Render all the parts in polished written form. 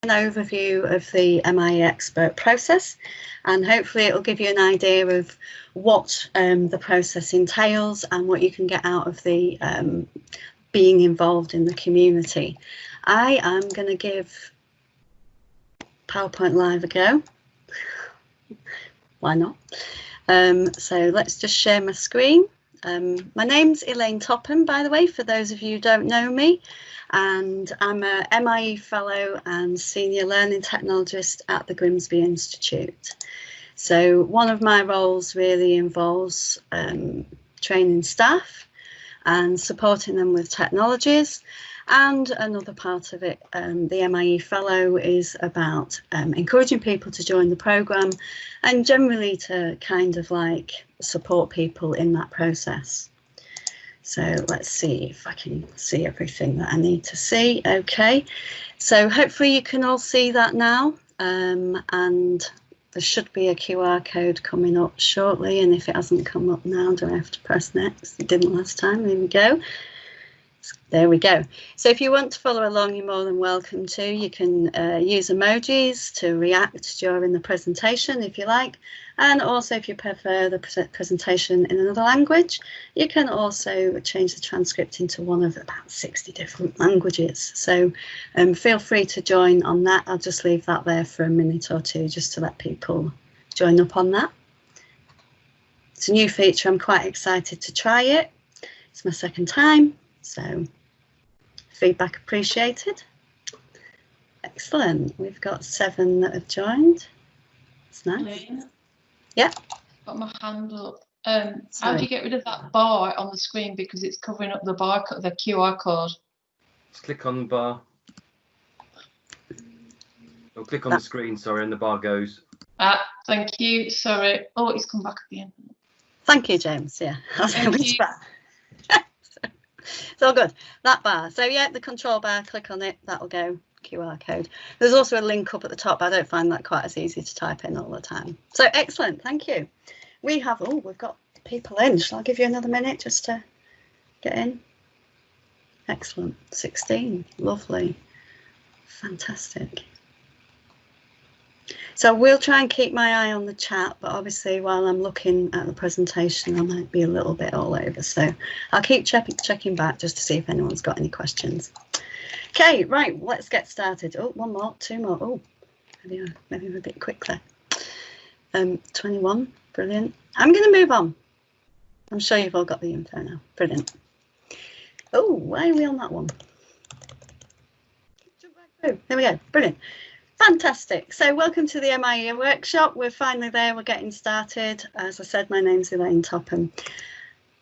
An overview of the MIE Expert process, and hopefully it will give you an idea of what the process entails and what you can get out of the being involved in the community. I am going to give PowerPoint Live a go. Why not? So let's just share my screen. My name's Elaine Topham, by the way, for those of you who don't know me. And I'm a MIE Fellow and Senior Learning Technologist at the Grimsby Institute. So one of my roles really involves training staff and supporting them with technologies. And another part of it, the MIE Fellow, is about encouraging people to join the programme and generally to kind of like support people in that process. So let's see if I can see everything that I need to see. Okay, so hopefully you can all see that now, and there should be a QR code coming up shortly, and if it hasn't come up now, do I have to press next? It didn't last time. There we go. There we go. So if you want to follow along, you're more than welcome to. You can use emojis to react during the presentation if you like. And also if you prefer the presentation in another language, you can also change the transcript into one of about 60 different languages. So feel free to join on that. I'll just leave that there for a minute or two just to let people join up on that. It's a new feature. I'm quite excited to try it. It's my second time. So feedback appreciated. Excellent. We've got 7 that have joined. It's nice. Elaine, yeah. Got my hand up. How do you get rid of that bar on the screen because it's covering up the barcode, the QR code? Just click on the bar. Or click on the screen, sorry, and the bar goes. Thank you. Sorry. Oh, it's come back again. Thank you, James. Yeah. Thank you. It's all good. That bar. So yeah, the control bar, click on it, that'll go QR code. There's also a link up at the top, but I don't find that quite as easy to type in all the time. So excellent, thank you. We have, oh, we've got people in. Shall I give you another minute just to get in? Excellent, 16, lovely, fantastic. So we'll try and keep my eye on the chat, but obviously while I'm looking at the presentation, I might be a little bit all over. So I'll keep checking back just to see if anyone's got any questions. Okay, right, let's get started. Oh, one more, 2 more. Oh, maybe a bit quicker. 21, brilliant. I'm going to move on. I'm sure you've all got the info now. Brilliant. Oh, why are we on that one? Jump back through. There we go. Brilliant. Fantastic. So welcome to the MIE workshop. We're finally there. We're getting started. As I said, my name's Elaine Topham.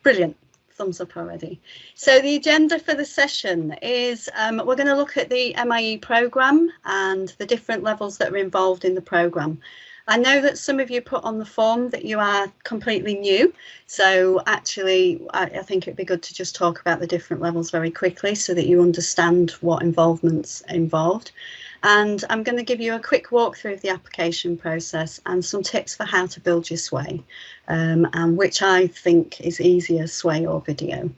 Brilliant. Thumbs up already. So the agenda for the session is we're going to look at the MIE programme and the different levels that are involved in the programme. I know that some of you put on the form that you are completely new. So actually, I think it'd be good to just talk about the different levels very quickly so that you understand what involvement's involved. And I'm going to give you a quick walkthrough of the application process and some tips for how to build your sway, and which I think is easier, sway or video.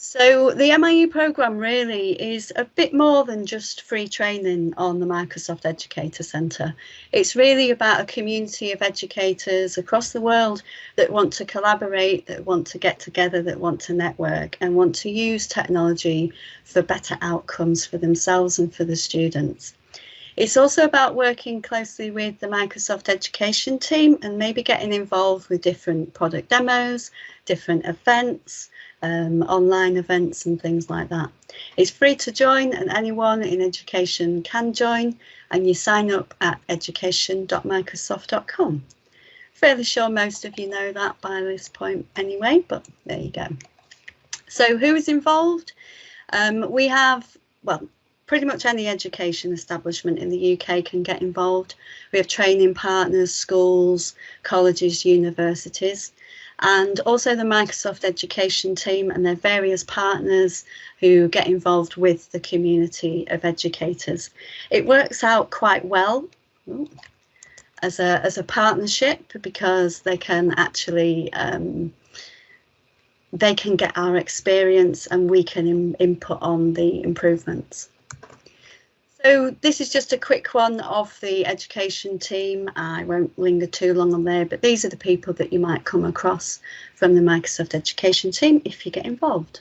So the MIE programme really is a bit more than just free training on the Microsoft Educator Centre. It's really about a community of educators across the world that want to collaborate, that want to get together, that want to network and want to use technology for better outcomes for themselves and for the students. It's also about working closely with the Microsoft Education team and maybe getting involved with different product demos, different events, online events and things like that. It's free to join and anyone in education can join, and you sign up at education.microsoft.com. Fairly sure most of you know that by this point anyway, but there you go. So who is involved? We have, well, pretty much any education establishment in the UK can get involved. We have training partners, schools, colleges, universities, and also the Microsoft Education team and their various partners who get involved with the community of educators. It works out quite well as a partnership because they can actually they can get our experience and we can input on the improvements. So this is just a quick one of the education team. I won't linger too long on there, but these are the people that you might come across from the Microsoft Education team if you get involved.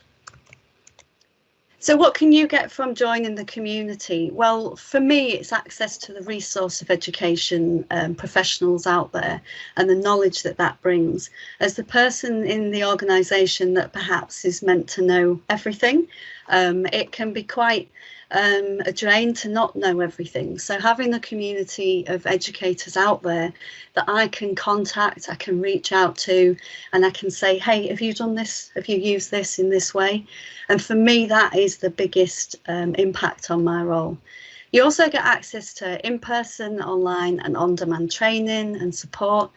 So what can you get from joining the community? Well, for me, it's access to the resource of education professionals out there and the knowledge that that brings. As the person in the organisation that perhaps is meant to know everything, it can be quite a drain to not know everything. So having a community of educators out there that I can contact, I can reach out to, and I can say, hey, have you done this? Have you used this in this way? And for me, that is the biggest impact on my role. You also get access to in-person, online and on-demand training and support.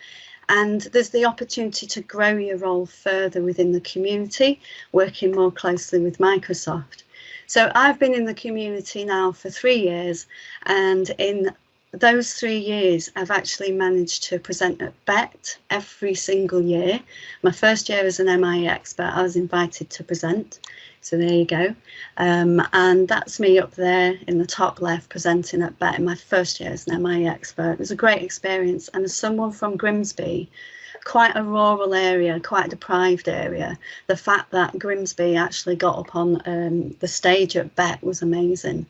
And there's the opportunity to grow your role further within the community, working more closely with Microsoft. So I've been in the community now for 3 years, and in those 3 years, I've actually managed to present at BET every single year. My first year as an MIE expert, I was invited to present. So there you go. And that's me up there in the top left presenting at BET in my first year as an MIE expert. It was a great experience. And as someone from Grimsby, quite a rural area, quite a deprived area, the fact that Grimsby actually got up on the stage at BET was amazing.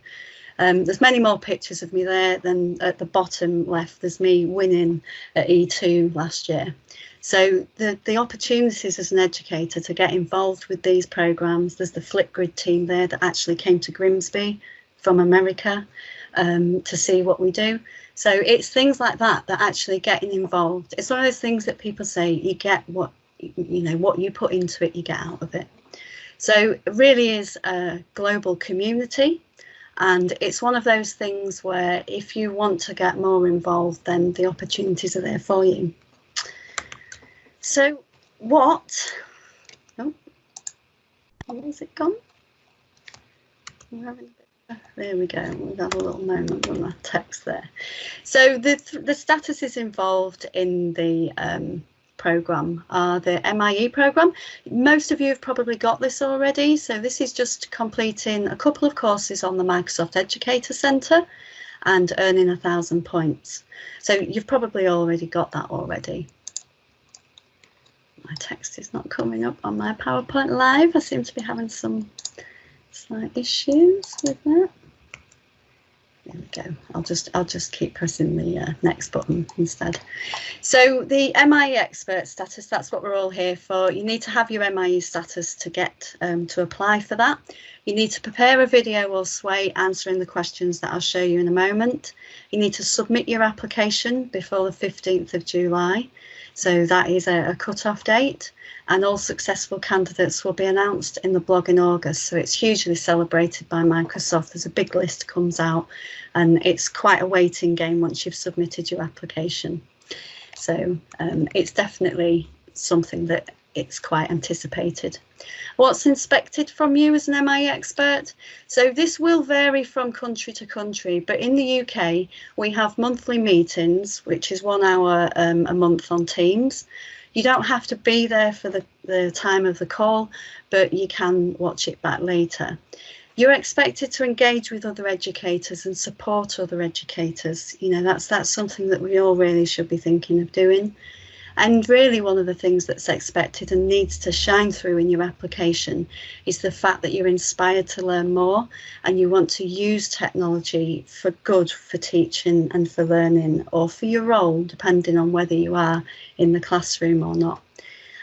There's many more pictures of me there than at the bottom left. There's me winning at E2 last year. So the opportunities as an educator to get involved with these programs, there's the Flipgrid team there that actually came to Grimsby from America to see what we do. So it's things like that that actually getting involved. It's one of those things that people say you get what you put into it, you get out of it. So it really is a global community. And it's one of those things where if you want to get more involved, then the opportunities are there for you. So where's it gone? There we go. We've had a little moment on that text there. So the statuses involved in the program are the MIE program. Most of you have probably got this already. So this is just completing a couple of courses on the Microsoft Educator Centre and earning 1,000 points. So you've probably already got that already. My text is not coming up on my PowerPoint Live. I seem to be having some slight issues with that. There we go. I'll just keep pressing the next button instead. So the MIE Expert status, that's what we're all here for. You need to have your MIE status to get to apply for that. You need to prepare a video or sway answering the questions that I'll show you in a moment. You need to submit your application before the 15th of July. So that is a cut-off date, and all successful candidates will be announced in the blog in August. So it's hugely celebrated by Microsoft. There's a big list comes out, and it's quite a waiting game once you've submitted your application. So it's definitely something that it's quite anticipated. What's expected from you as an MIE expert? So this will vary from country to country, but in the UK we have monthly meetings, which is 1 hour a month on Teams. You don't have to be there for the time of the call, but you can watch it back later. You're expected to engage with other educators and support other educators. You know, that's something that we all really should be thinking of doing. And really one of the things that's expected and needs to shine through in your application is the fact that you're inspired to learn more and you want to use technology for good, for teaching and for learning, or for your role, depending on whether you are in the classroom or not.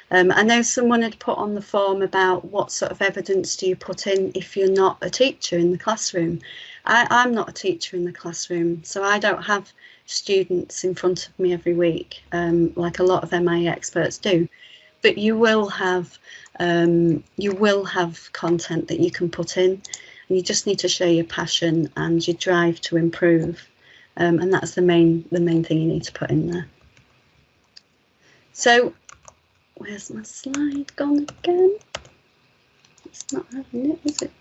I know someone had put on the form about what sort of evidence do you put in if you're not a teacher in the classroom. I'm not a teacher in the classroom, so I don't have students in front of me every week like a lot of MIE experts do, but you will have content that you can put in, and you just need to show your passion and your drive to improve, and that's the main thing you need to put in there. So where's my slide gone again? It's not having it, is it?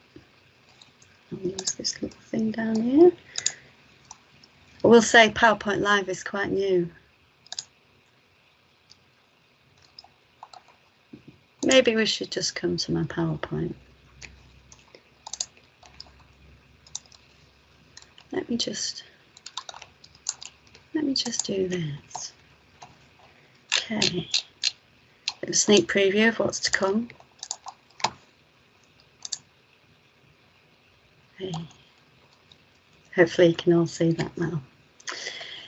I'll use this little thing down here. I will say PowerPoint Live is quite new. Maybe we should just come to my PowerPoint. let me just do this. Okay, a sneak preview of what's to come. Okay. Hopefully you can all see that now.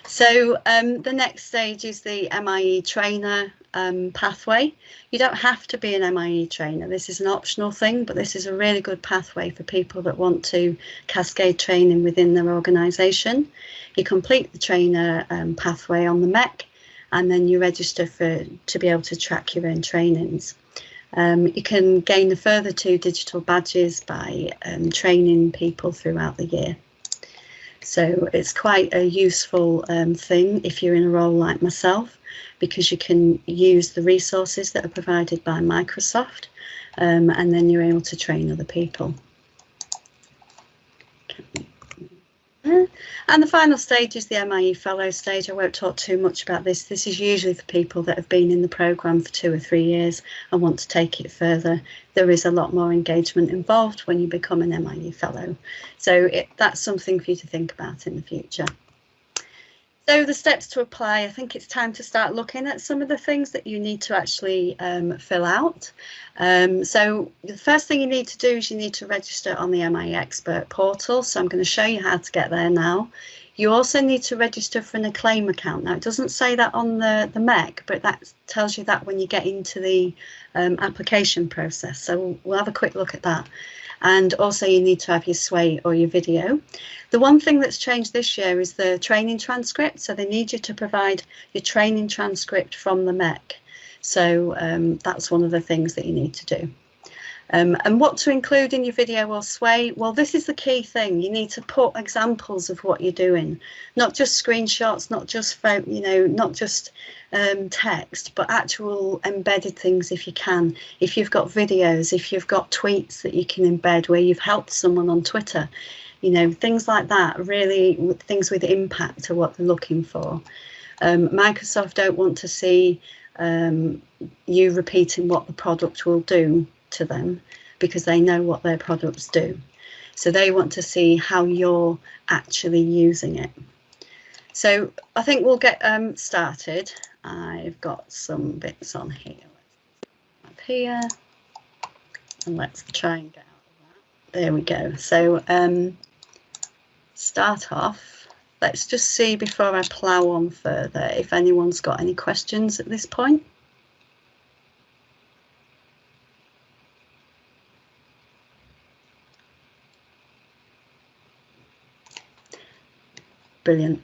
So the next stage is the MIE trainer pathway. You don't have to be an MIE trainer. This is an optional thing, but this is a really good pathway for people that want to cascade training within their organisation. You complete the trainer pathway on the MEC, and then you register to be able to track your own trainings. You can gain a further 2 digital badges by training people throughout the year. So it's quite a useful thing if you're in a role like myself, because you can use the resources that are provided by Microsoft, and then you're able to train other people. And the final stage is the MIE Fellow stage. I won't talk too much about this. This is usually for people that have been in the programme for 2 or 3 years and want to take it further. There is a lot more engagement involved when you become an MIE Fellow. So that's something for you to think about in the future. So the steps to apply, I think it's time to start looking at some of the things that you need to actually fill out. So the first thing you need to do is you need to register on the MIE Expert portal. So I'm going to show you how to get there now. You also need to register for an Acclaim account. Now it doesn't say that on the MEC, but that tells you that when you get into the application process. So we'll have a quick look at that. And also you need to have your SWAY or your video. The one thing that's changed this year is the training transcript. So they need you to provide your training transcript from the MEC. So that's one of the things that you need to do. And what to include in your video or SWAY? Well, this is the key thing. You need to put examples of what you're doing, not just screenshots, not just not just text, but actual embedded things if you can. If you've got videos, if you've got tweets that you can embed where you've helped someone on Twitter, things like that, really things with impact are what they're looking for. Microsoft don't want to see you repeating what the product will do to them, because they know what their products do. So they want to see how you're actually using it. So I think we'll get started. I've got some bits on here. Up here, and let's try and get out of that. There we go. So start off. Let's just see before I plough on further if anyone's got any questions at this point. Brilliant.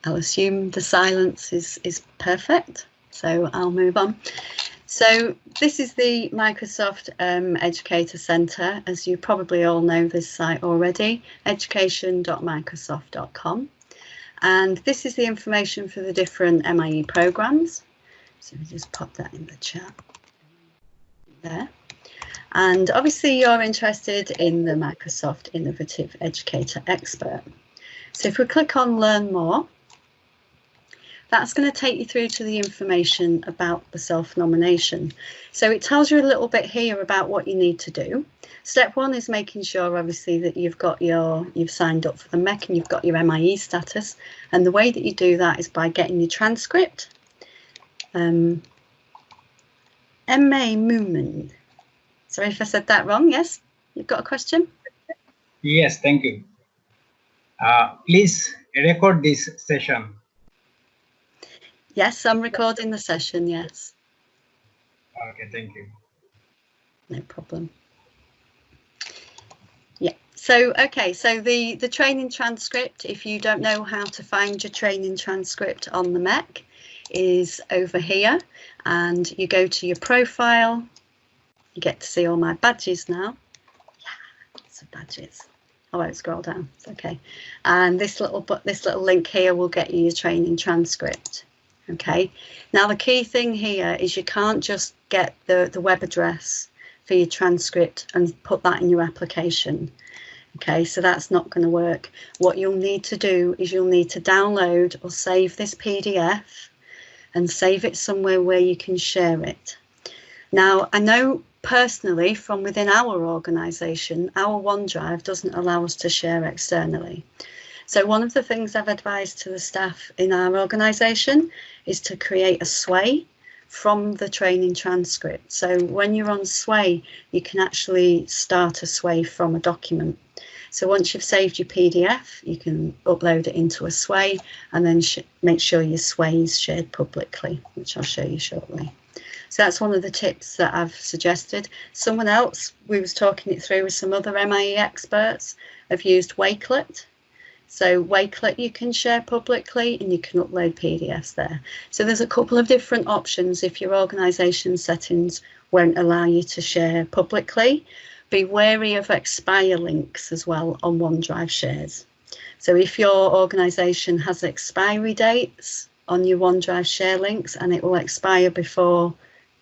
I'll assume the silence is perfect, so I'll move on. So this is the Microsoft Educator Centre. As you probably all know this site already, education.microsoft.com. And this is the information for the different MIE programmes. So we just pop that in the chat there. And obviously you're interested in the Microsoft Innovative Educator Expert. So if we click on Learn More, that's going to take you through to the information about the self-nomination. So it tells you a little bit here about what you need to do. Step 1 is making sure, obviously, that you've signed up for the MEC and you've got your MIE status. And the way that you do that is by getting your transcript. MA Moomin. Sorry if I said that wrong. Yes, you've got a question? Yes, thank you. Please record this session. Yes, I'm recording the session, yes. Okay, thank you. No problem. Yeah, so okay, so the training transcript, if you don't know how to find your training transcript on the MEC, is over here, and you go to your profile. You get to see all my badges now. Yeah, lots of badges. I won't scroll down. It's okay. And this little link here will get you your training transcript. Okay. Now the key thing here is you can't just get the web address for your transcript and put that in your application. Okay, so that's not going to work. What you'll need to do is you'll need to download or save this PDF and save it somewhere where you can share it. Now, I know personally, from within our organisation, our OneDrive doesn't allow us to share externally. So one of the things I've advised to the staff in our organisation is to create a sway from the training transcript. So when you're on Sway, you can actually start a sway from a document. So once you've saved your PDF, you can upload it into a sway and then make sure your sway is shared publicly, which I'll show you shortly. So that's one of the tips that I've suggested. Someone else, we was talking it through with some other MIE experts, have used Wakelet. So Wakelet you can share publicly and you can upload PDFs there. So there's a couple of different options if your organisation settings won't allow you to share publicly. Be wary of expire links as well on OneDrive shares. So if your organisation has expiry dates on your OneDrive share links and it will expire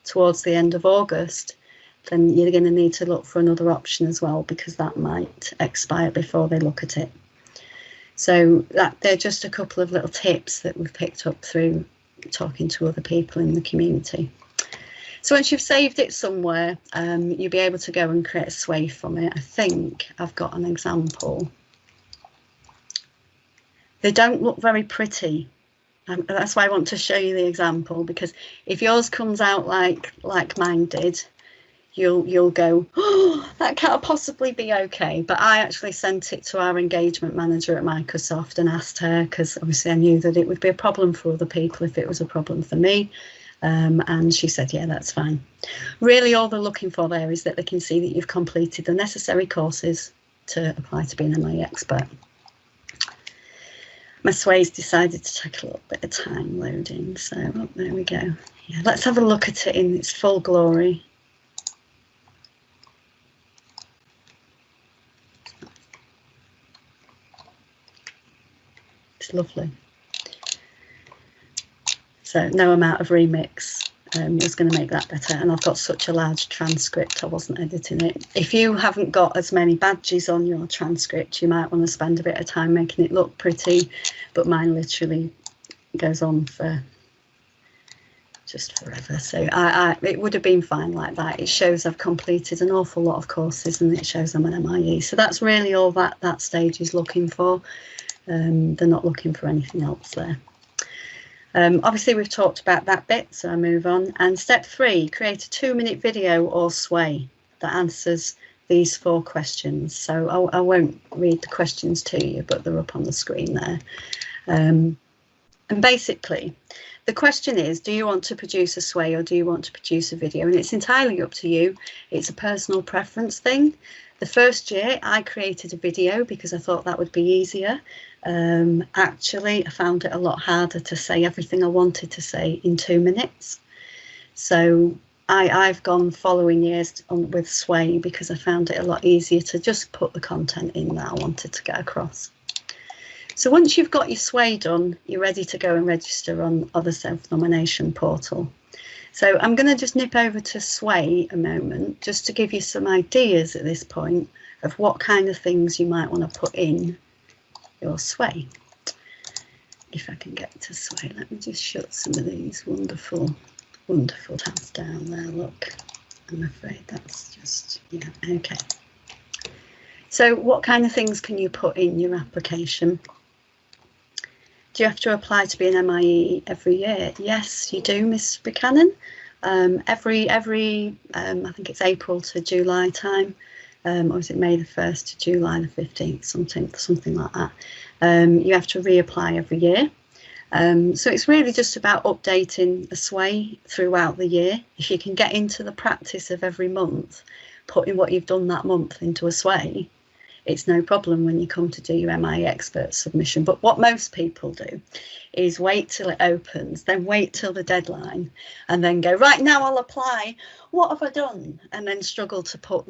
towards the end of August, then you're going to need to look for another option as well, because that might expire before they look at it. So they're just a couple of little tips that we've picked up through talking to other people in the community. So once you've saved it somewhere, you'll be able to go and create a sway from it. I think I've got an example. They don't look very pretty. That's why I want to show you the example, because if yours comes out like mine did, you'll go, oh, that can't possibly be okay. But I actually sent it to our engagement manager at Microsoft and asked her, because obviously I knew that it would be a problem for other people if it was a problem for me. And she said, yeah, that's fine. Really, all they're looking for there is that they can see that you've completed the necessary courses to apply to be an MIE expert. My sway's decided to take a little bit of time loading, so there we go. Yeah, let's have a look at it in its full glory. It's lovely. So no amount of remix is going to make that better. And I've got such a large transcript, I wasn't editing it. If you haven't got as many badges on your transcript, you might want to spend a bit of time making it look pretty, but mine literally goes on for just forever. So it would have been fine like that. It shows I've completed an awful lot of courses and it shows I'm an MIE. So that's really all that stage is looking for. They're not looking for anything else there. Obviously we've talked about that bit, so I move on. And step 3, create a 2-minute video or sway that answers these 4 questions. So I won't read the questions to you, but they're up on the screen there. And basically the question is, do you want to produce a sway or do you want to produce a video? And it's entirely up to you. It's a personal preference thing. The first year I created a video because I thought that would be easier. Actually, I found it a lot harder to say everything I wanted to say in 2 minutes. So I've gone following years with Sway because I found it a lot easier to just put the content in that I wanted to get across. So once you've got your Sway done, you're ready to go and register on the self-nomination portal. So I'm going to just nip over to Sway a moment, just to give you some ideas at this point of what kind of things you might want to put in your Sway. If I can get to Sway, let me just shut some of these wonderful tabs down there. Look, I'm afraid that's just, yeah, okay. So what kind of things can you put in your application? Do you have to apply to be an MIE every year? Yes, you do, Miss Buchanan. Every I think it's April to July time, or is it May the 1st to July the 15th, something like that. You have to reapply every year. So it's really just about updating a Sway throughout the year. If you can get into the practice of every month, putting what you've done that month into a Sway, it's no problem when you come to do your MIE Expert submission. But what most people do is wait till it opens, then wait till the deadline, and then go, right, now I'll apply. What have I done? And then struggle to put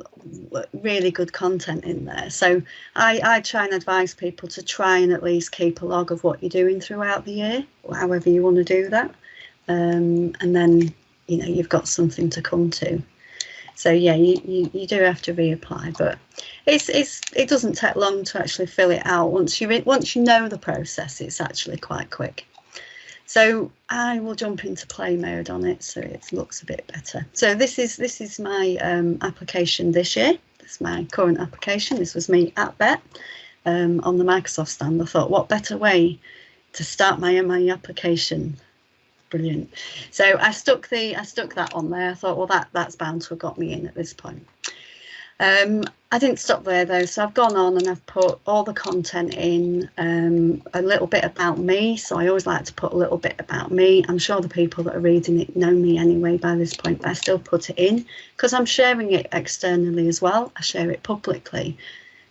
really good content in there. So I try and advise people to try and at least keep a log of what you're doing throughout the year, however you want to do that. And then, you know, you've got something to come to. So yeah, you do have to reapply, but it doesn't take long to actually fill it out. Once you know the process, it's actually quite quick. So I will jump into play mode on it so it looks a bit better. So this is my application this year. This is my current application. This was me at BET on the Microsoft stand. I thought, what better way to start my MIE application? Brilliant. So I stuck that on there. I thought, well, that's bound to have got me in at this point. I didn't stop there though, so I've gone on and I've put all the content in, a little bit about me. So I always like to put a little bit about me. I'm sure the people that are reading it know me anyway by this point, but I still put it in because I'm sharing it externally as well. I share it publicly.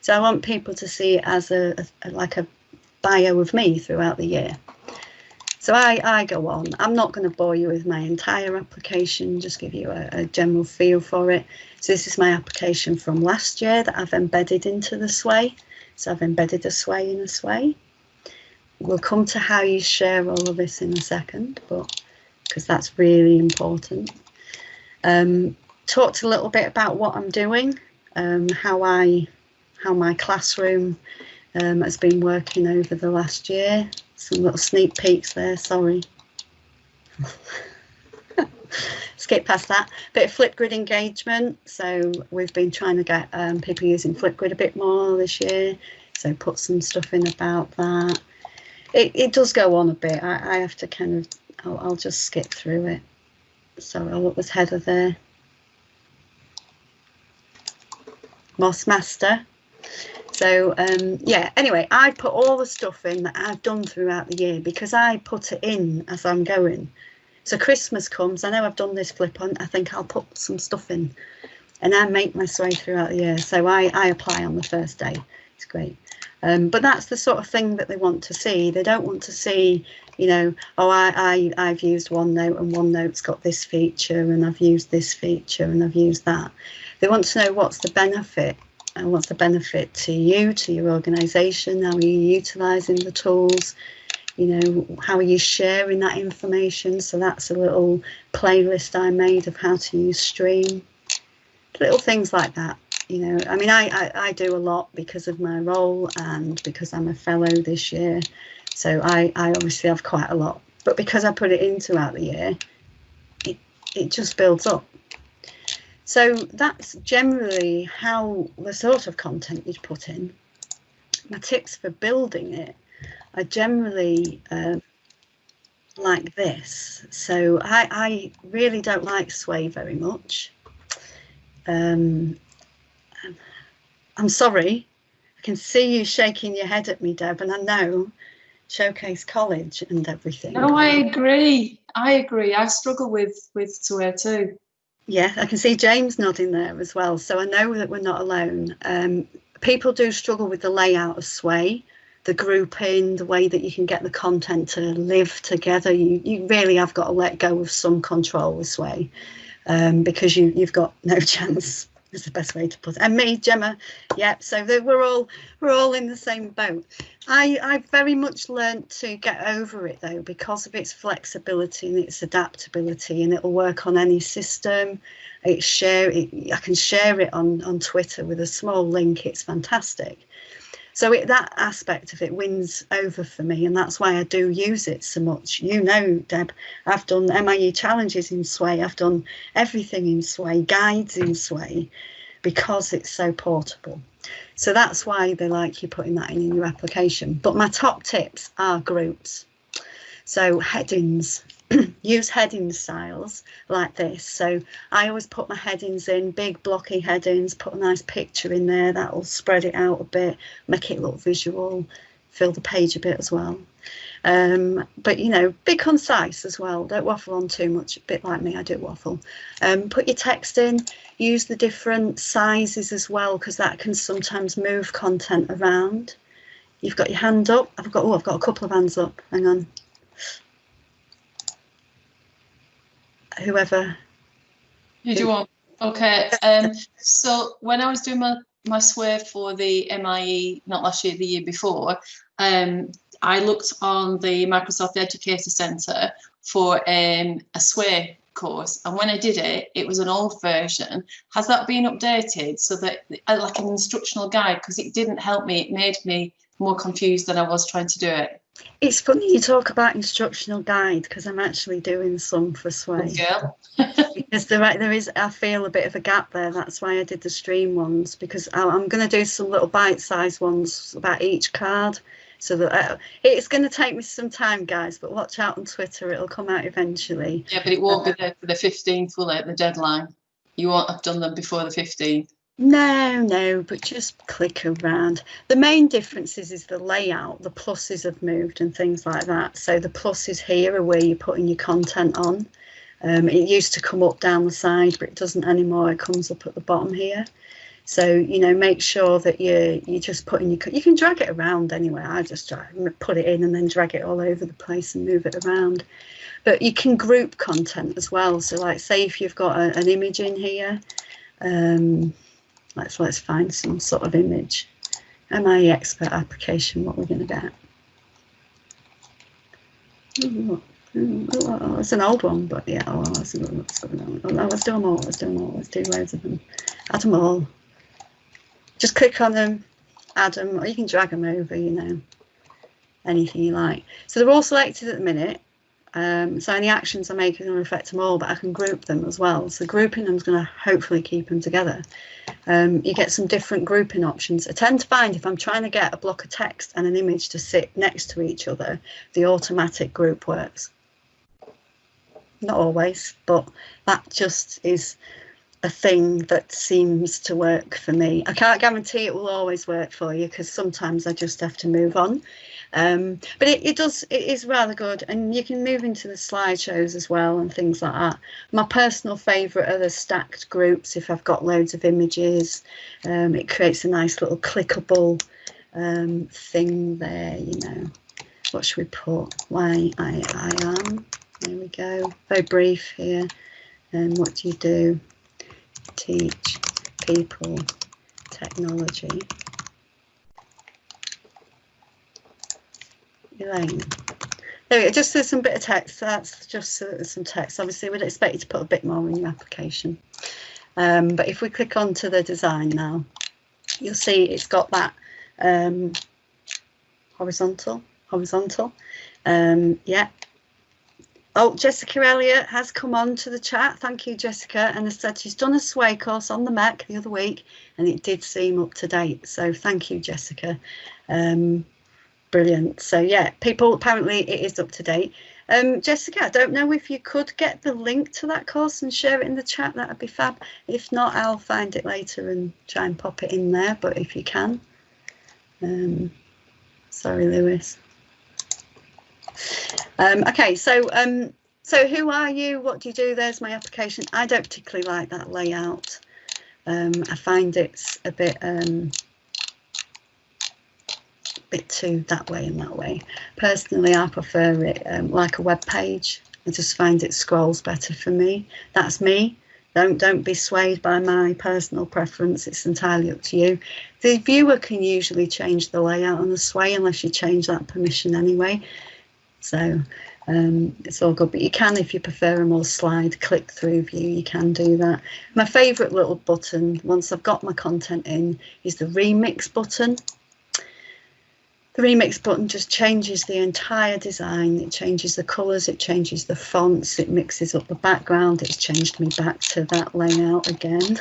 So I want people to see it as like a bio of me throughout the year. So I go on. I'm not going to bore you with my entire application, just give you a general feel for it. So this is my application from last year that I've embedded into the Sway. So I've embedded a Sway in a Sway. We'll come to how you share all of this in a second, but because that's really important. Talked a little bit about what I'm doing, how my classroom has been working over the last year. Some little sneak peeks there, sorry. Skip past that. Bit of Flipgrid engagement. So we've been trying to get people using Flipgrid a bit more this year. So put some stuff in about that. It does go on a bit. I have to kind of, I'll just skip through it. Sorry, what was header there? Moss Master. So yeah, anyway, I put all the stuff in that I've done throughout the year because I put it in as I'm going. So Christmas comes, I know I've done this flip on, I think I'll put some stuff in and I make my way throughout the year. So I apply on the first day. It's great. But that's the sort of thing that they want to see. They don't want to see, you know, oh, I've used OneNote and OneNote's got this feature and I've used this feature and I've used that. They want to know what's the benefit. And what's the benefit to you, to your organisation? How are you utilising the tools? You know, how are you sharing that information? So that's a little playlist I made of how to use Stream. Little things like that. You know, I mean, I do a lot because of my role and because I'm a fellow this year. So I obviously have quite a lot. But because I put it in throughout the year, it just builds up. So that's generally how the sort of content you put in. My tips for building it are generally like this. So I really don't like Sway very much. I'm sorry. I can see you shaking your head at me, Deb, and I know Showcase College and everything. No, I agree. I struggle with Sway too. Yeah, I can see James nodding there as well. So I know that we're not alone. People do struggle with the layout of Sway, the grouping, the way that you can get the content to live together. You really have got to let go of some control with Sway because you've got no chance. Is the best way to put it. And me, Gemma, yeah. So we're all in the same boat. I very much learned to get over it though because of its flexibility and its adaptability, and it'll work on any system. I can share it on Twitter with a small link. It's fantastic. So that aspect of it wins over for me, and that's why I do use it so much. You know, Deb, I've done MIE challenges in Sway. I've done everything in Sway, guides in Sway, because it's so portable. So that's why they like you putting that in your application. But my top tips are groups. So headings. Use heading styles like this. So I always put my headings in, big blocky headings, put a nice picture in there. That'll spread it out a bit, make it look visual, fill the page a bit as well. But, you know, be concise as well. Don't waffle on too much. A bit like me, I do waffle. Put your text in, use the different sizes as well, because that can sometimes move content around. You've got your hand up. I've got a couple of hands up. Hang on. Whoever. Did you want? Okay. So when I was doing my Sway for the MIE, not last year, the year before, I looked on the Microsoft Educator Centre for a Sway course, and when I did it, it was an old version. Has that been updated so that, like an instructional guide, because it didn't help me, it made me more confused than I was trying to do it? It's funny you talk about instructional guide, because I'm actually doing some for Sway. Yeah. Because there is, I feel a bit of a gap there. That's why I did the stream ones, because I'm going to do some little bite-sized ones about each card. So that it's going to take me some time, guys, but watch out on Twitter. It'll come out eventually. Yeah, but it won't be there for the 15th, will it? The deadline. You won't have done them before the 15th. No, but just click around. The main difference is the layout. The pluses have moved and things like that. So the pluses here are where you're putting your content on. It used to come up down the side, but it doesn't anymore. It comes up at the bottom here. So, you know, make sure that you're just putting you can drag it around anyway. I just put it in and then drag it all over the place and move it around. But you can group content as well. So like, say if you've got an image in here, let's find some sort of image. MIE Expert application, what we're going to get. Oh, it's an old one, but yeah, let's do them all, let's do loads of them. Add them all. Just click on them, add them, or you can drag them over, you know, anything you like. So they're all selected at the minute. So any actions I make are going to affect them all, but I can group them as well. So grouping them is going to hopefully keep them together. You get some different grouping options. I tend to find if I'm trying to get a block of text and an image to sit next to each other, the automatic group works. Not always, but that just is a thing that seems to work for me. I can't guarantee it will always work for you, because sometimes I just have to move on. But it is rather good, and you can move into the slideshows as well and things like that. My personal favourite are the stacked groups. If I've got loads of images, it creates a nice little clickable thing there, you know. What should we put? Why I am. There we go. Very brief here. And what do you do? Teach people technology. Elaine. There we go. Just there's some bit of text. So that's just some text. Obviously, we'd expect you to put a bit more in your application. But if we click onto the design now, you'll see it's got that horizontal. Yeah. Oh, Jessica Elliott has come on to the chat. Thank you, Jessica. And has said she's done a Sway course on the Mac the other week, and it did seem up to date. So thank you, Jessica. Brilliant. So yeah, people, apparently it is up to date. Jessica, I don't know if you could get the link to that course and share it in the chat. That would be fab. If not, I'll find it later and try and pop it in there. But if you can. Sorry, Lewis. Okay, so who are you? What do you do? There's my application. I don't particularly like that layout. I find it's a bit too that way and that way. Personally, I prefer it like a web page. I just find it scrolls better for me. That's me. Don't be swayed by my personal preference. It's entirely up to you. The viewer can usually change the layout on the Sway unless you change that permission anyway. So it's all good, but you can, if you prefer a more slide click through view, you can do that. My favourite little button, once I've got my content in, is the remix button. The remix button just changes the entire design. It changes the colours, it changes the fonts, it mixes up the background. It's changed me back to that layout again.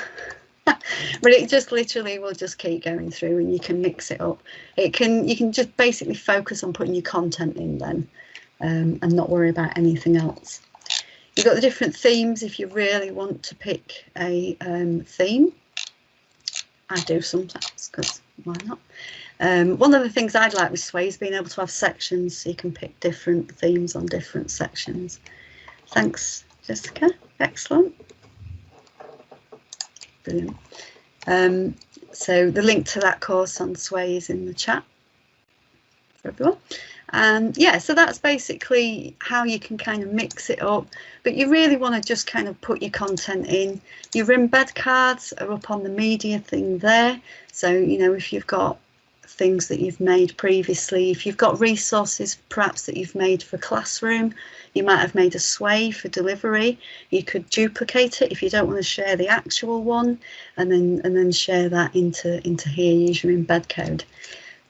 But it just literally will just keep going through, and you can mix it up. You can just basically focus on putting your content in then. And not worry about anything else. You've got the different themes if you really want to pick a theme. I do sometimes, because why not? One of the things I'd like with Sway is being able to have sections, so you can pick different themes on different sections. Thanks, Jessica. Excellent. Brilliant. So the link to that course on Sway is in the chat for everyone. And yeah, so that's basically how you can kind of mix it up, but you really want to just kind of put your content in. Your embed cards are up on the media thing there. So, you know, if you've got things that you've made previously, if you've got resources perhaps that you've made for classroom, you might have made a Sway for delivery, you could duplicate it if you don't want to share the actual one, and then share that into here, use your embed code.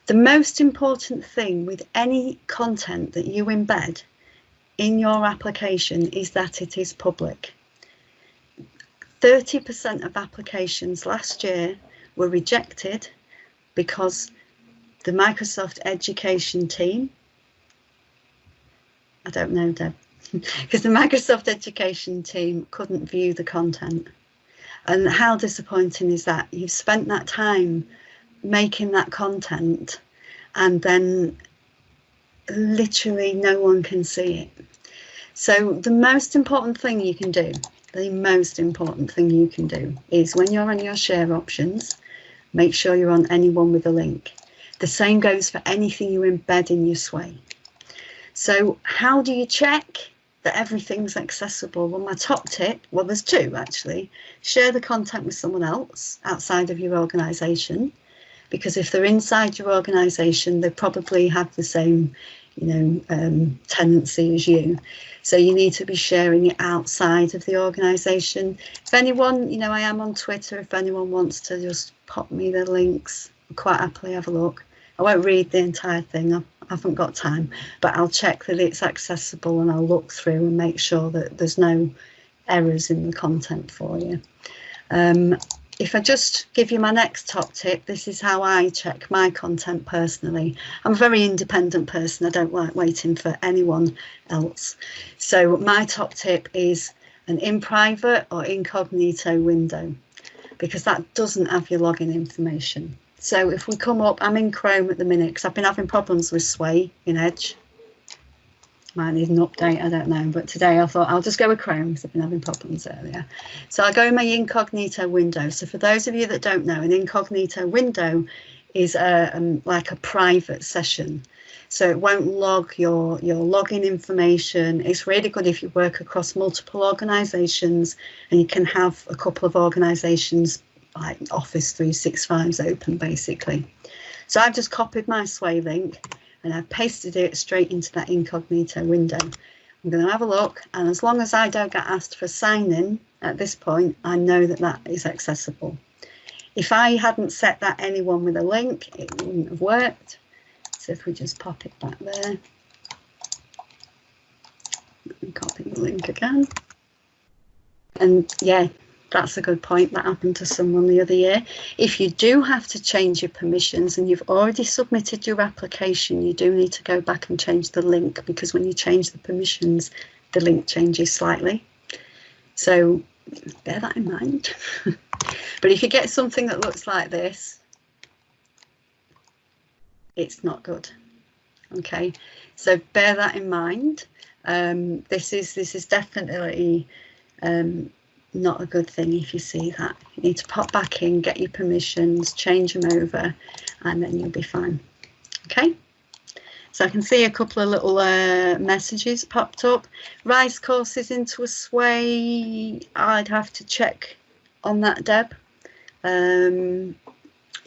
The most important thing with any content that you embed in your application is that it is public. 30% of applications last year were rejected because the Microsoft Education team, I don't know, Deb, because the Microsoft Education team couldn't view the content. And how disappointing is that? You've spent that time making that content and then literally no one can see it. So the most important thing you can do, is when you're on your share options, make sure you're on anyone with a link. The same goes for anything you embed in your Sway. So how do you check that everything's accessible? Well, my top tip, well, there's two actually. Share the content with someone else outside of your organisation, because if they're inside your organisation, they probably have the same, tendency as you. So you need to be sharing it outside of the organisation. If anyone, I am on Twitter, if anyone wants to just pop me the links, I'll quite happily have a look. I won't read the entire thing, I haven't got time, but I'll check that it's accessible and I'll look through and make sure that there's no errors in the content for you. If I just give you my next top tip, this is how I check my content personally. I'm a very independent person. I don't like waiting for anyone else. So my top tip is an in private or incognito window, because that doesn't have your login information. So if we come up, I'm in Chrome at the minute because I've been having problems with Sway in Edge. Might need an update, I don't know, but today I thought I'll just go with Chrome because I've been having problems earlier. So I go in my incognito window. So for those of you that don't know, an incognito window is like a private session. So it won't log your login information. It's really good if you work across multiple organisations and you can have a couple of organisations like Office 365's open basically. So I've just copied my Sway link and I've pasted it straight into that incognito window. I'm going to have a look, and as long as I don't get asked for sign in at this point, I know that that is accessible. If I hadn't set that anyone with a link, it wouldn't have worked. So if we just pop it back there and copy the link again. And yeah, that's a good point. That happened to someone the other year. If you do have to change your permissions and you've already submitted your application, you do need to go back and change the link, because when you change the permissions, the link changes slightly. So bear that in mind. But if you get something that looks like this, it's not good. Okay, so bear that in mind. This is definitely not a good thing. If you see that, you need to pop back in, get your permissions, change them over, and then you'll be fine. Okay, so I can see a couple of little messages popped up. Rise courses into a Sway, I'd have to check on that, Deb. You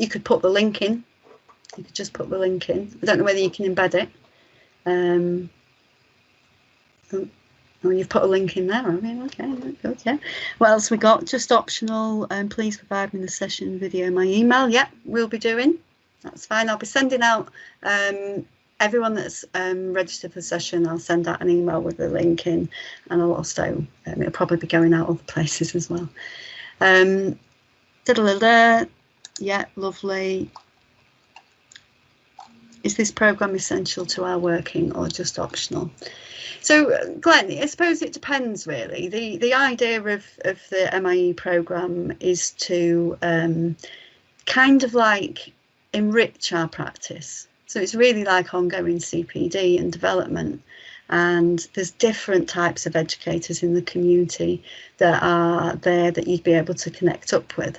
could put the link in. You could just put the link in. I don't know whether you can embed it. Oh, you've put a link in there, have you? Okay, good, yeah. What else we got? Just optional, please provide me the session video, my email. Yeah, we'll be doing. That's fine. I'll be sending out everyone that's registered for the session. I'll send out an email with the link in, and I'll also, it'll probably be going out other places as well. Yeah, lovely. Is this programme essential to our working or just optional? So, Glenn, I suppose it depends really. The idea of the MIE programme is to kind of like enrich our practice. So it's really like ongoing CPD and development. And there's different types of educators in the community that are there that you'd be able to connect up with.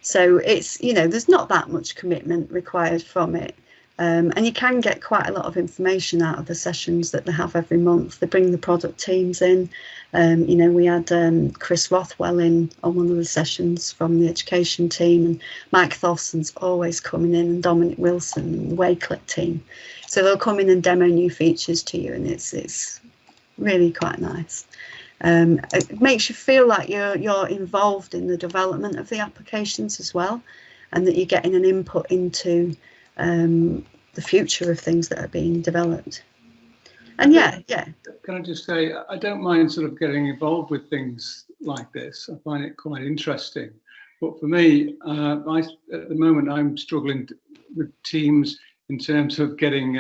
So it's, there's not that much commitment required from it. And you can get quite a lot of information out of the sessions that they have every month. They bring the product teams in. We had Chris Rothwell in on one of the sessions from the education team, and Mike Tholson's always coming in, and Dominic Wilson and the Waycliffe team. So they'll come in and demo new features to you, and it's really quite nice. It makes you feel like you're involved in the development of the applications as well, and that you're getting an input into the future of things that are being developed. And yeah. Can I just say, I don't mind sort of getting involved with things like this. I find it quite interesting. But for me, at the moment, I'm struggling with Teams in terms of getting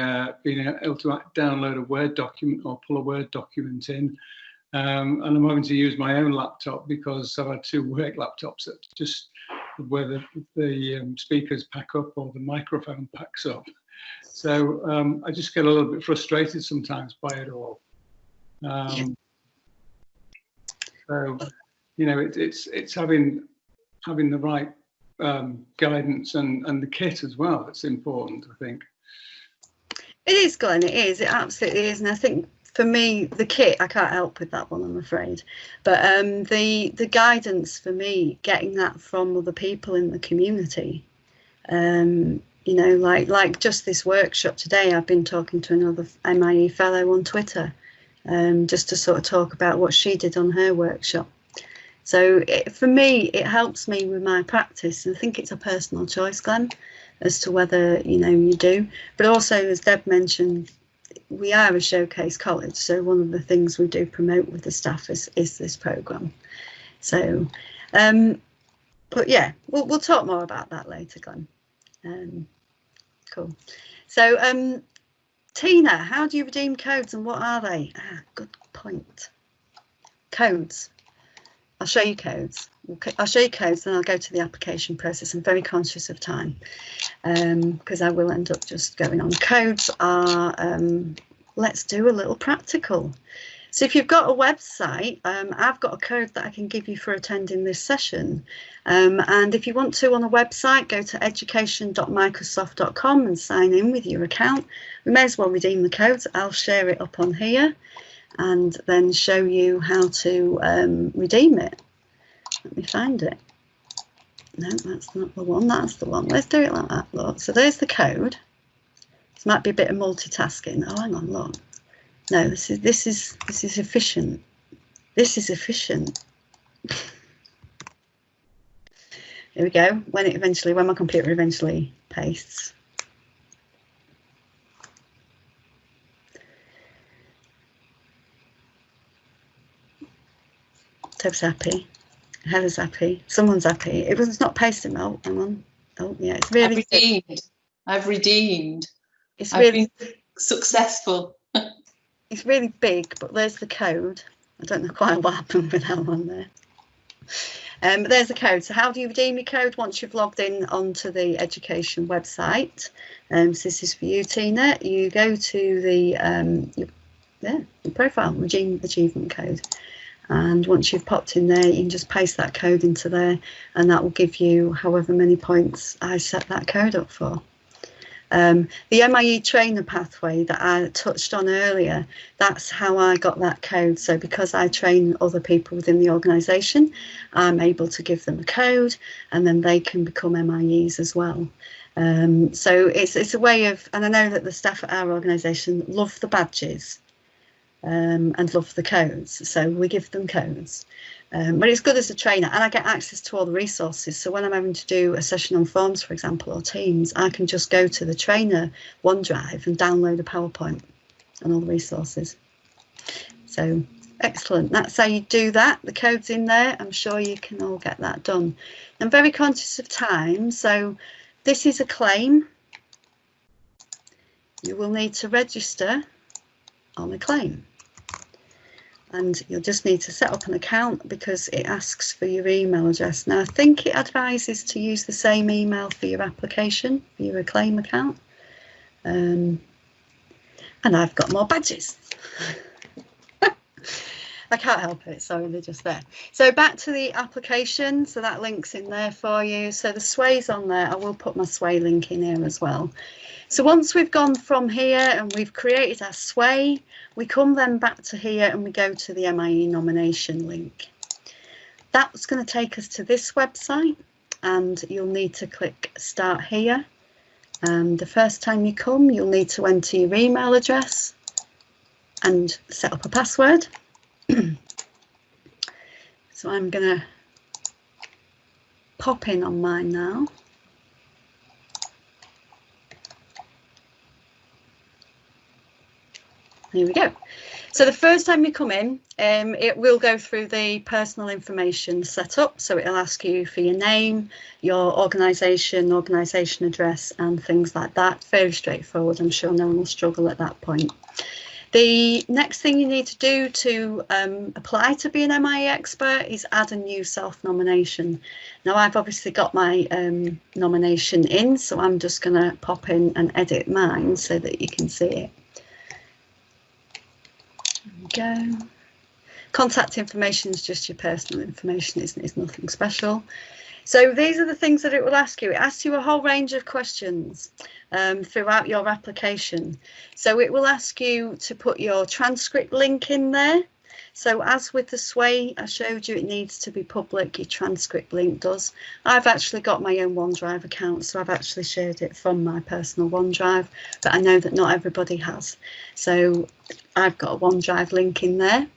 being able to download a Word document or pull a Word document in. And I'm having to use my own laptop because I've had 2 work laptops that just where the speakers pack up or the microphone packs up. So I just get a little bit frustrated sometimes by it all. So, you know, it's having the right guidance and the kit as well that's important, I think. It is, Glenn, it is. It absolutely is. And I think for me, the kit, I can't help with that one, I'm afraid. But the guidance for me, getting that from other people in the community, you know, like just this workshop today, I've been talking to another MIE fellow on Twitter, just to sort of talk about what she did on her workshop. So for me, it helps me with my practice. And I think it's a personal choice, Glenn, as to whether, you know, you do. But also, as Deb mentioned, we are a showcase college. So one of the things we do promote with the staff is this programme. So, but yeah, we'll talk more about that later, Glenn. Cool. So, Tina, how do you redeem codes and what are they? Good point. Codes. I'll show you codes. I'll show you codes, then I'll go to the application process. I'm very conscious of time because I will end up just going on. Codes are, let's do a little practical. So if you've got a website, I've got a code that I can give you for attending this session. And if you want to on a website, go to education.microsoft.com and sign in with your account. We may as well redeem the codes. I'll share it up on here and then show you how to redeem it. Let me find it. No, that's not the one. That's the one. Let's do it like that. Look. So there's the code. This might be a bit of multitasking. Oh, hang on, look. No, this is efficient. This is efficient. Here we go. When my computer eventually pastes. Deb's happy. Heather's happy. Someone's happy. It's not pasting. Oh, hang on. Oh, yeah. It's really. I've redeemed. It's really. I've been successful. It's really big, but there's the code. I don't know quite what happened with that one there. But there's the code. So how do you redeem your code once you've logged in onto the education website? So this is for you, Tina. You go to the your profile, redeem achievement code. And once you've popped in there, you can just paste that code into there and that will give you however many points I set that code up for. The MIE trainer pathway that I touched on earlier, that's how I got that code. So because I train other people within the organisation, I'm able to give them a code and then they can become MIEs as well. So it's a way of, and I know that the staff at our organisation love the badges and love the codes. So we give them codes. But it's good as a trainer and I get access to all the resources. So when I'm having to do a session on forms, for example, or Teams, I can just go to the trainer OneDrive and download a PowerPoint and all the resources. So excellent. That's how you do that. The code's in there. I'm sure you can all get that done. I'm very conscious of time. So this is a claim. You will need to register on a claim. And you'll just need to set up an account because it asks for your email address. Now, I think it advises to use the same email for your application, for your claim account. And I've got more badges. I can't help it, sorry, they're just there. So back to the application, so that link's in there for you. So the sway's on there, I will put my sway link in here as well. So once we've gone from here and we've created our sway, we come then back to here and we go to the MIE nomination link. That's going to take us to this website and you'll need to click start here. And the first time you come, you'll need to enter your email address and set up a password. So I'm going to pop in on mine now. Here we go. So the first time you come in, it will go through the personal information setup. So it'll ask you for your name, your organisation address and things like that. Very straightforward. I'm sure no one will struggle at that point. The next thing you need to do to apply to be an MIE expert is add a new self-nomination. Now I've obviously got my nomination in, so I'm just going to pop in and edit mine so that you can see it. There we go. Contact information is just your personal information, it's nothing special. So these are the things that it will ask you. It asks you a whole range of questions throughout your application. So it will ask you to put your transcript link in there. So as with the Sway I showed you, it needs to be public, your transcript link does. I've actually got my own OneDrive account, so I've actually shared it from my personal OneDrive, but I know that not everybody has. So I've got a OneDrive link in there.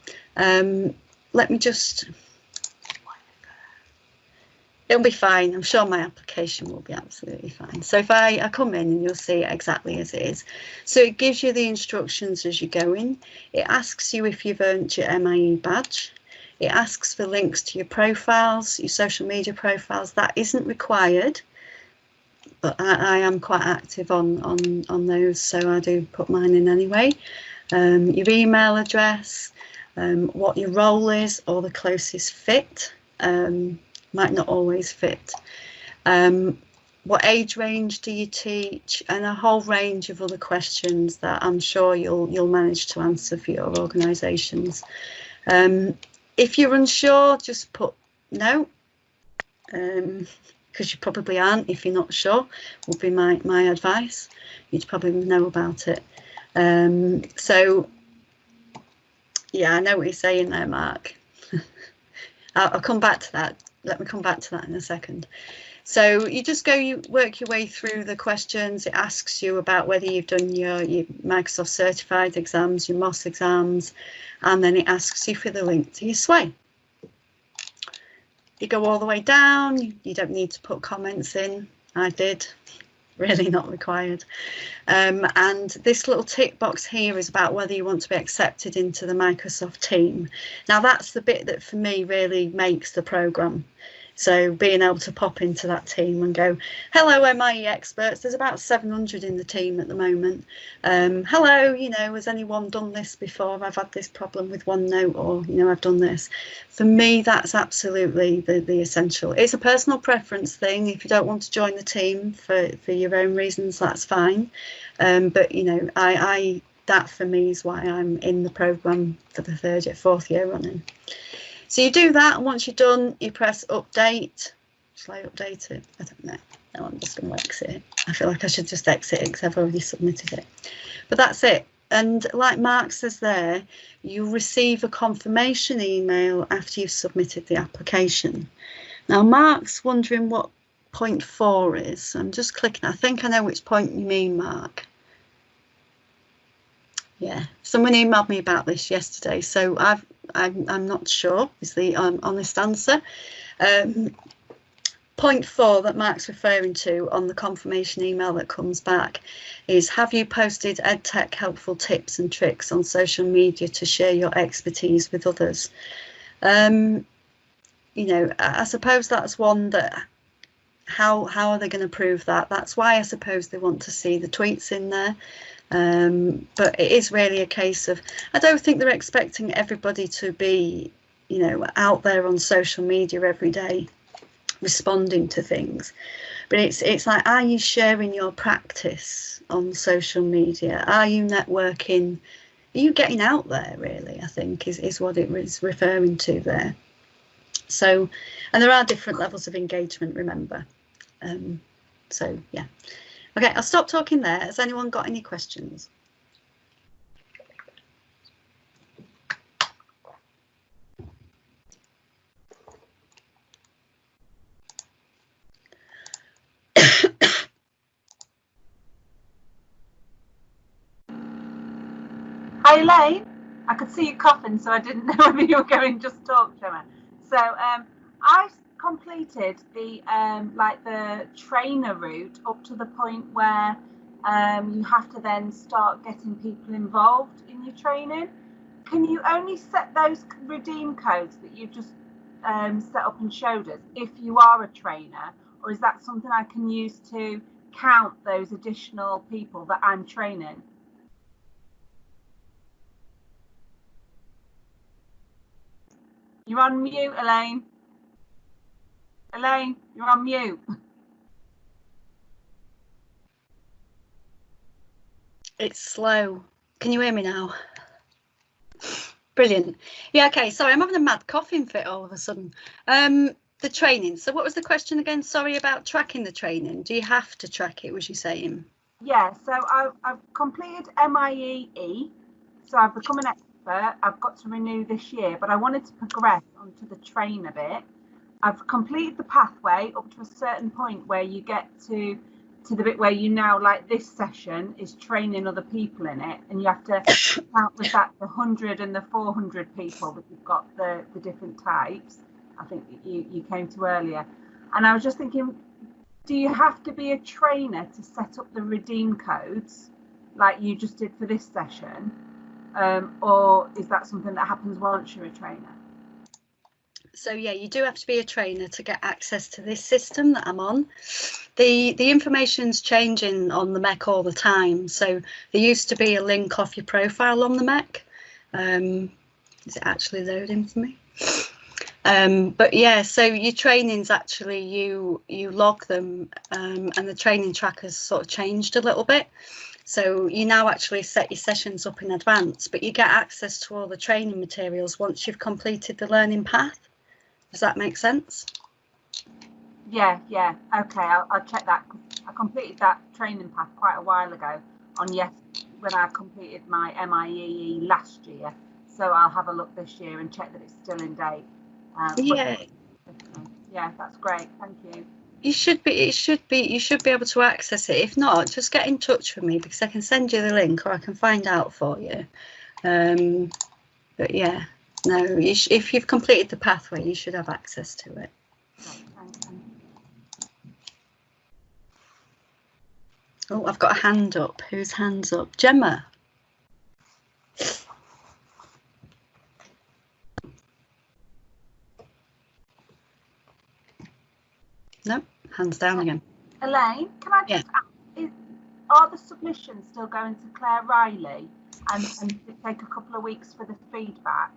Let me just... It'll be fine. I'm sure my application will be absolutely fine. So if I come in and you'll see it exactly as it is. So it gives you the instructions as you go in. It asks you if you've earned your MIE badge. It asks for links to your profiles, your social media profiles. That isn't required, but I am quite active on those, so I do put mine in anyway. Your email address, what your role is or the closest fit. Might not always fit. What age range do you teach, and a whole range of other questions that I'm sure you'll manage to answer for your organisations. If you're unsure, just put no, because you probably aren't. If you're not sure, would be my advice. You'd probably know about it. So yeah, I know what you're saying there, Mark. I'll come back to that. Let me come back to that in a second. So you just you work your way through the questions. It asks you about whether you've done your Microsoft certified exams, your MOS exams, and then it asks you for the link to your Sway. You go all the way down. You don't need to put comments in. I did. Really not required. And this little tick box here is about whether you want to be accepted into the Microsoft team. Now that's the bit that for me really makes the programme. So being able to pop into that team and go, hello MIE experts, there's about 700 in the team at the moment. Hello, you know, has anyone done this before? I've had this problem with OneNote, or, you know, I've done this. For me, that's absolutely the essential. It's a personal preference thing. If you don't want to join the team for your own reasons, that's fine. But, you know, that for me is why I'm in the programme for the fourth year running. So you do that, and once you're done, you press update. Shall I update it? I don't know. No, I'm just going to exit it. I feel like I should just exit it because I've already submitted it. But that's it. And like Mark says there, you receive a confirmation email after you've submitted the application. Now, Mark's wondering what point 4 is. I'm just clicking. I think I know which point you mean, Mark. Yeah, someone emailed me about this yesterday, so I'm not sure is the honest answer. Point 4 that Mark's referring to on the confirmation email that comes back is, have you posted EdTech helpful tips and tricks on social media to share your expertise with others? You know, I suppose that's one that, how are they going to prove that? That's why I suppose they want to see the tweets in there. But it is really a case of, I don't think they're expecting everybody to be, you know, out there on social media every day responding to things, but it's like, are you sharing your practice on social media? Are you networking? Are you getting out there, really? I think is what it was referring to there. So, and there are different levels of engagement, remember. So yeah. Okay, I'll stop talking there. Has anyone got any questions? Hi Elaine, I could see you coughing, so I didn't know whether you were going to just talk, Gemma. So I completed the like the trainer route up to the point where you have to then start getting people involved in your training. Can you only set those redeem codes that you've just set up and showed us if you are a trainer, or is that something I can use to count those additional people that I'm training? You're on mute, Elaine. Elaine, you're on mute. It's slow. Can you hear me now? Brilliant. Yeah, okay, sorry, I'm having a mad coughing fit all of a sudden. The training. So what was the question again? Sorry, about tracking the training. Do you have to track it, was you saying? Yeah, so I've completed MIE, so I've become an expert. I've got to renew this year, but I wanted to progress onto the trainer bit. I've completed the pathway up to a certain point where you get to the bit where you now, like this session is training other people in it, and you have to count with that the 100 and the 400 people that you've got the different types. I think you came to earlier, and I was just thinking, do you have to be a trainer to set up the redeem codes like you just did for this session, or is that something that happens once you're a trainer? So yeah, you do have to be a trainer to get access to this system that I'm on. The information's changing on the MEC all the time. So there used to be a link off your profile on the MEC. Is it actually loading for me? But yeah, so your trainings actually you log them, and the training trackers sort of changed a little bit. So you now actually set your sessions up in advance, but you get access to all the training materials once you've completed the learning path. Does that make sense? Yeah, okay, I'll check that. I completed that training path quite a while ago when I completed my MIE last year, so I'll have a look this year and check that it's still in date. Yeah, that's great, thank you. You should be able to access it. If not, just get in touch with me, because I can send you the link, or I can find out for you. But yeah, no, if you've completed the pathway, you should have access to it. Oh, I've got a hand up. Whose hand's up? Gemma. No, hands down again. Elaine, can I just ask, are the submissions still going to Claire Riley, and does it take a couple of weeks for the feedback?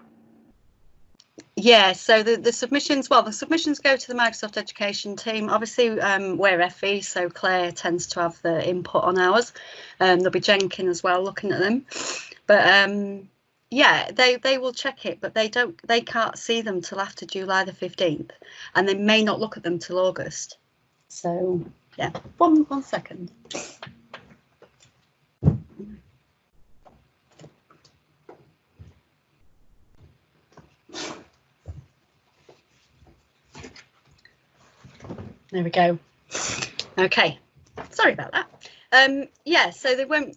Yeah, so the submissions, well, the submissions go to the Microsoft Education team. Obviously, we're FE, so Claire tends to have the input on ours. There'll be Jenkin as well looking at them. But yeah, they will check it, but they can't see them till after July the 15th, and they may not look at them till August. So yeah, one second. There we go. Okay, sorry about that. Yeah, so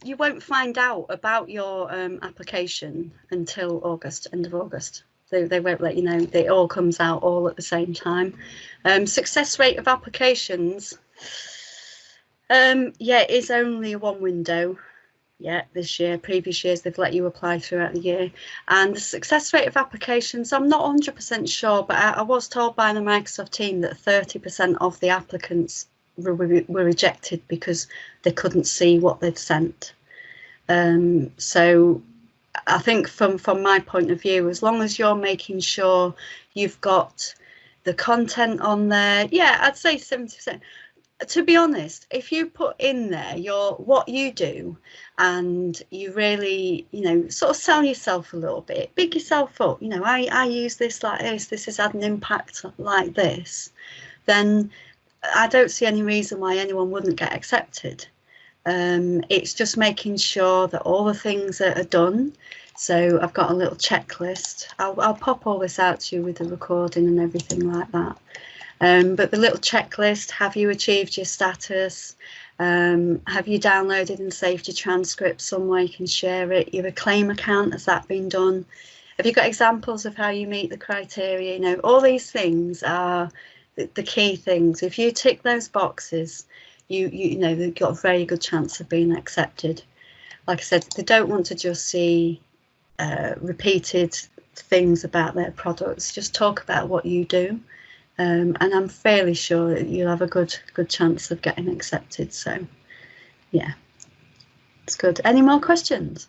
you won't find out about your application until August, end of August. They won't let you know. It all comes out all at the same time. Success rate of applications. Yeah, it is only one window. Yeah, this year. Previous years they've let you apply throughout the year. And the success rate of applications, I'm not 100% sure, but I was told by the Microsoft team that 30% of the applicants were rejected because they couldn't see what they'd sent. So I think from my point of view, as long as you're making sure you've got the content on there, yeah, I'd say 70%. To be honest, if you put in there what you do, and you really, sort of sell yourself a little bit, big yourself up, I use this like this has had an impact like this, then I don't see any reason why anyone wouldn't get accepted. It's just making sure that all the things are done. So I've got a little checklist. I'll pop all this out to you with the recording and everything like that. But the little checklist: have you achieved your status? Have you downloaded and saved your transcript somewhere you can share it? Your Acclaim account, has that been done? Have you got examples of how you meet the criteria? All these things are the key things. If you tick those boxes, you know, they've got a very good chance of being accepted. Like I said, they don't want to just see repeated things about their products. Just talk about what you do, and I'm fairly sure that you'll have a good chance of getting accepted. So yeah, it's good. Any more questions?